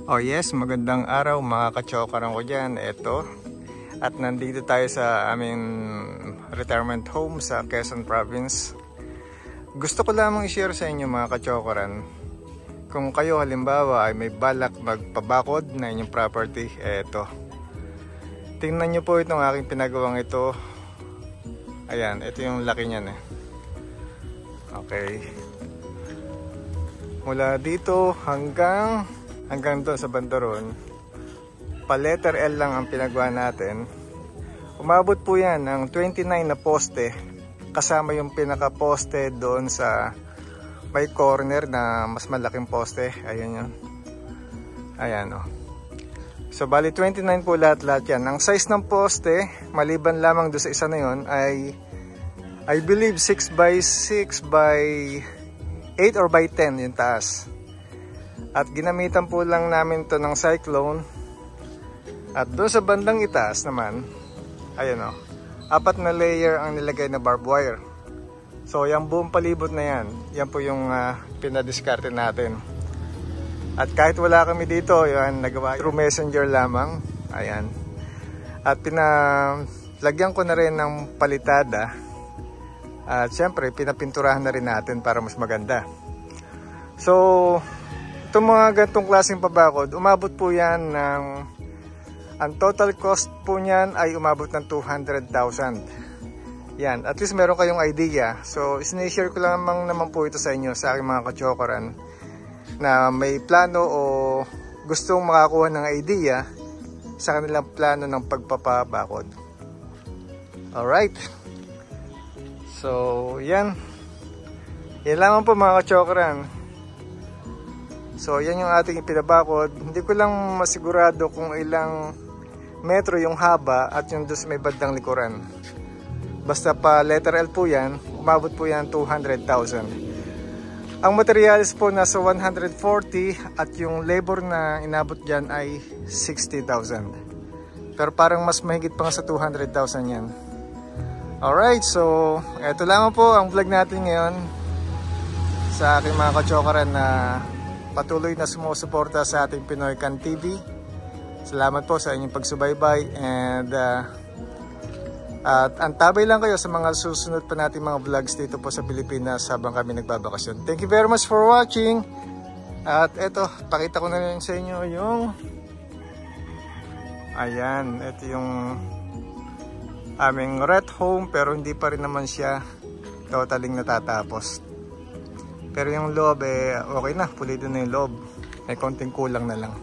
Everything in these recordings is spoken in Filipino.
Oh yes, magandang araw mga kachokaran ko dyan. Eto, at nandito tayo sa aming retirement home sa Quezon Province. Gusto ko lamang i-share sa inyo mga kachokaran, kung kayo halimbawa ay may balak magpabakod na inyong property, eto. Tingnan nyo po itong aking pinagawang ito. Ayan, ito yung laki niyan eh. Okay. Mula dito hanggang doon sa bandaron, pa letter L lang ang pinagawa natin. Umabot po yan ng 29 na poste, kasama yung pinaka poste doon sa may corner na mas malaking poste. Ayan yun. Ayan o. So bali 29 po lahat yan. Ang size ng poste, maliban lamang doon sa isa na yun, ay I believe 6 by 6 by 8 or by 10 yung taas. At ginamitan po lang namin to ng cyclone. At doon sa bandang itaas naman, ayan o, 4 na layer ang nilagay na barbed wire. So yung buong palibot na yan, yan po yung pinadiskarte natin. At kahit wala kami dito, yan, nagawa through messenger lamang. Ayan. At pinalagyan ko na rin ng palitada. At syempre pinapinturahan na rin natin para mas maganda. So itong mga gantong klaseng pabakod, umabot po yan ng, ang total cost po niyan ay umabot ng 200,000. Yan, at least meron kayong idea. So sinishare ko lang naman po ito sa inyo, sa aking mga kachokaran, na may plano o gustong makakuha ng idea sa kanilang plano ng pagpapabakod. Alright. So yan. Yan lamang po mga kachokaran. So yan yung ating ipinabakod. Hindi ko lang masigurado kung ilang metro yung haba at yung doon may bandang likuran. Basta pa letter L po yan, umabot po yan 200,000. Ang materials po nasa 140 at yung labor na inabot dyan ay 60,000. Pero parang mas mahigit pa nga sa 200,000 yan. Alright, so eto lamang po ang vlog natin ngayon sa aking mga kachokaran na patuloy na sumusuporta sa ating Pinoy Can TV. Salamat po sa inyong pagsubaybay, and at antabay lang kayo sa mga susunod pa nating mga vlogs dito po sa Pilipinas habang kami nagbabakasyon. Thank you very much for watching. At eto, pakita ko na rin sa inyo yung, ayan, ito yung aming ret home, pero hindi pa rin naman siya totaling natatapos. Pero yung loob okay na, pulido na yung loob. May konting kulang na lang.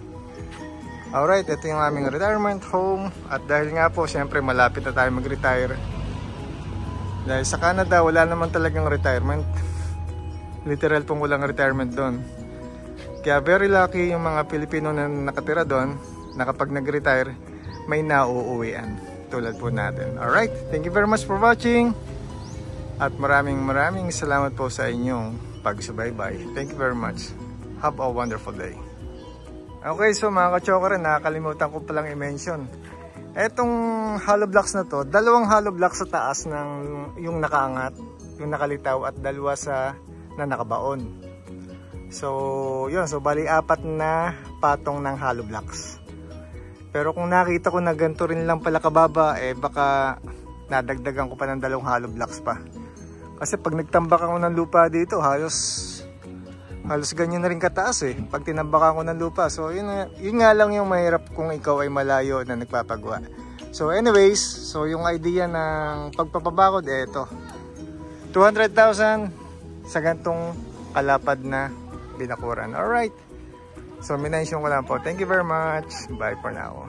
Alright, ito yung aming retirement home. At dahil nga po, syempre malapit na tayo mag-retire. Dahil sa Canada, wala naman talagang retirement. Literal pong walang retirement doon. Kaya very lucky yung mga Pilipino na nakatira doon, na kapag nag-retire, may nauuwian. Tulad po natin. Alright, thank you very much for watching. At maraming salamat po sa inyong pagsubaybay. Thank you very much. Have a wonderful day. Okay, so mga kachokaran, nakakalimutan ko palang i-mention. Etong hollow blocks na to, dalawang hollow blocks sa taas ng yung nakaangat, yung nakalitaw, at dalawa na nakabaon. So, yun. So, bali 4 na patong ng hollow blocks. Pero kung nakita ko na ganito rin lang pala kababa, baka nadagdagan ko pa ng 2 hollow blocks pa. Kasi pag nagtambak ako ng lupa dito, halos ganyan na rin kataas eh. Pag tinambak ako ng lupa. So yun nga lang yung mahirap kung ikaw ay malayo na nagpapagawa. So anyways, so yung idea ng pagpapabakod, ito. 200,000 sa gantong kalapad na binakuran. Alright. So minention ko lang po. Thank you very much. Bye for now.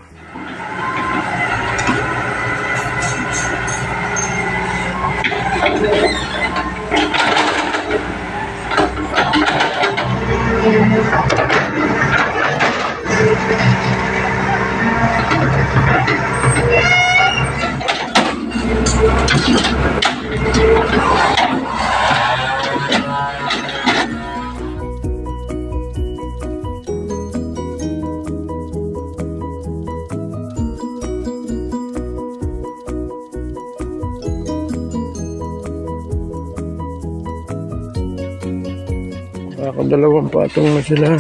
Dalawang patong na sila.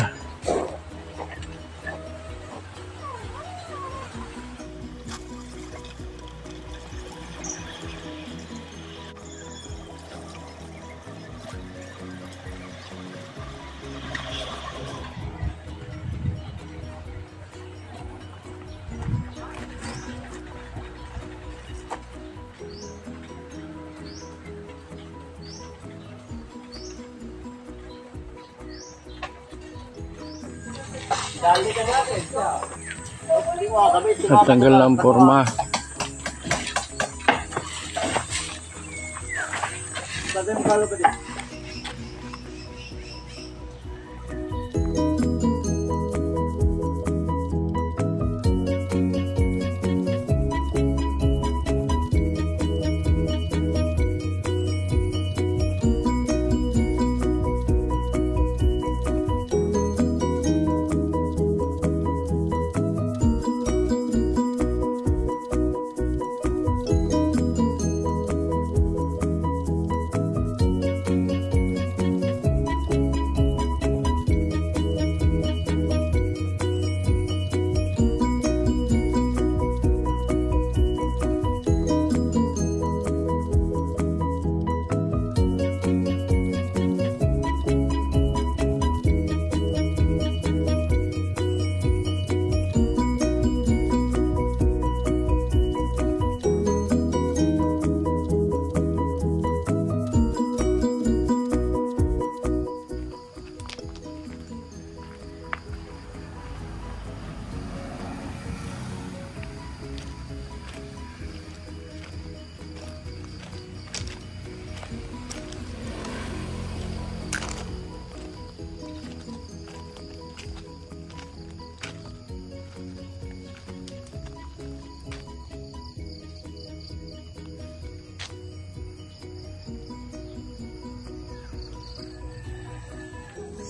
At tanggal na ang forma.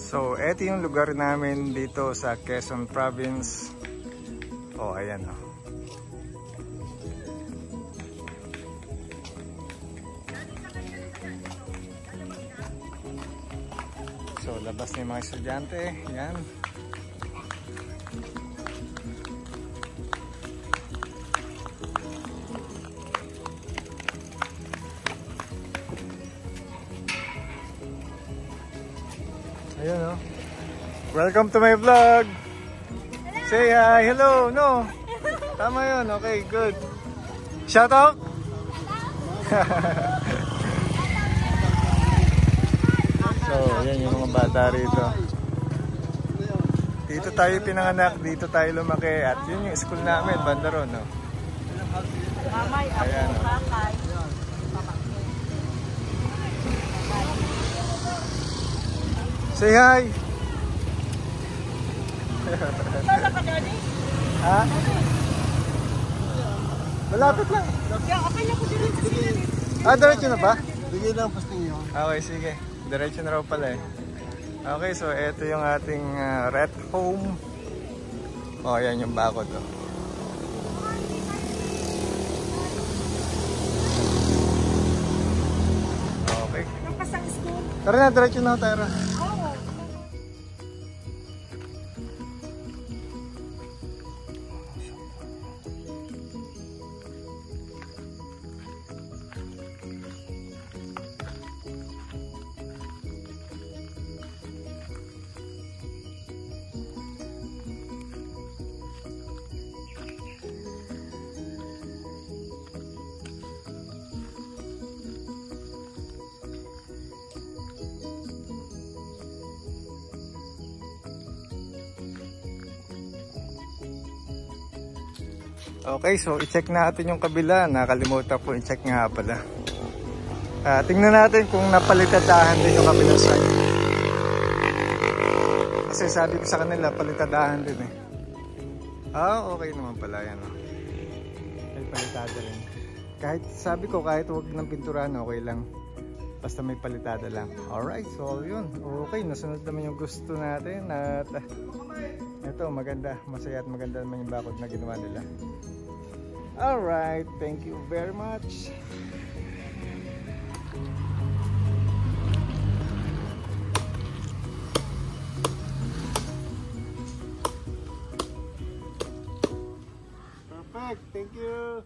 So, eto yung lugar namin dito sa Quezon Province. Oh, ayan oh. So, labas na yung mga estudyante. Ayan. Ayan o. Welcome to my vlog. Hello. Say hi. Hello. No. Tama yun. Okay, good. Shout out. So, ayan yung mga bata rito. Dito tayo pinanganak. Dito tayo lumaki. At yun yung school namin. Bandaron. No? Ayan o. Say hi! Ha? Malapit lang. Diretso na ba? Bigay lang posting nyo. Okay, sige. Diretso na raw pala eh. Okay, so ito yung ating ret home. Oh, yan yung bakod oh. Okay. Tara na, diretso na tayo. Okay, so i-check natin yung kabila. Nakalimutan po i-check nga pala. Tingnan natin kung napalitadahan din yung kabilang side. Kasi sabi ko sa kanila, palitadahan din eh. Okay naman pala yan. May palitada rin. Kahit sabi ko, kahit huwag ng pinturan, okay lang. Basta may palitada lang. Alright, so yun. Okay, nasunod naman yung gusto natin. At ito, maganda. Masaya at maganda naman yung bakod na ginawa nila. Alright, thank you very much. Perfect, thank you.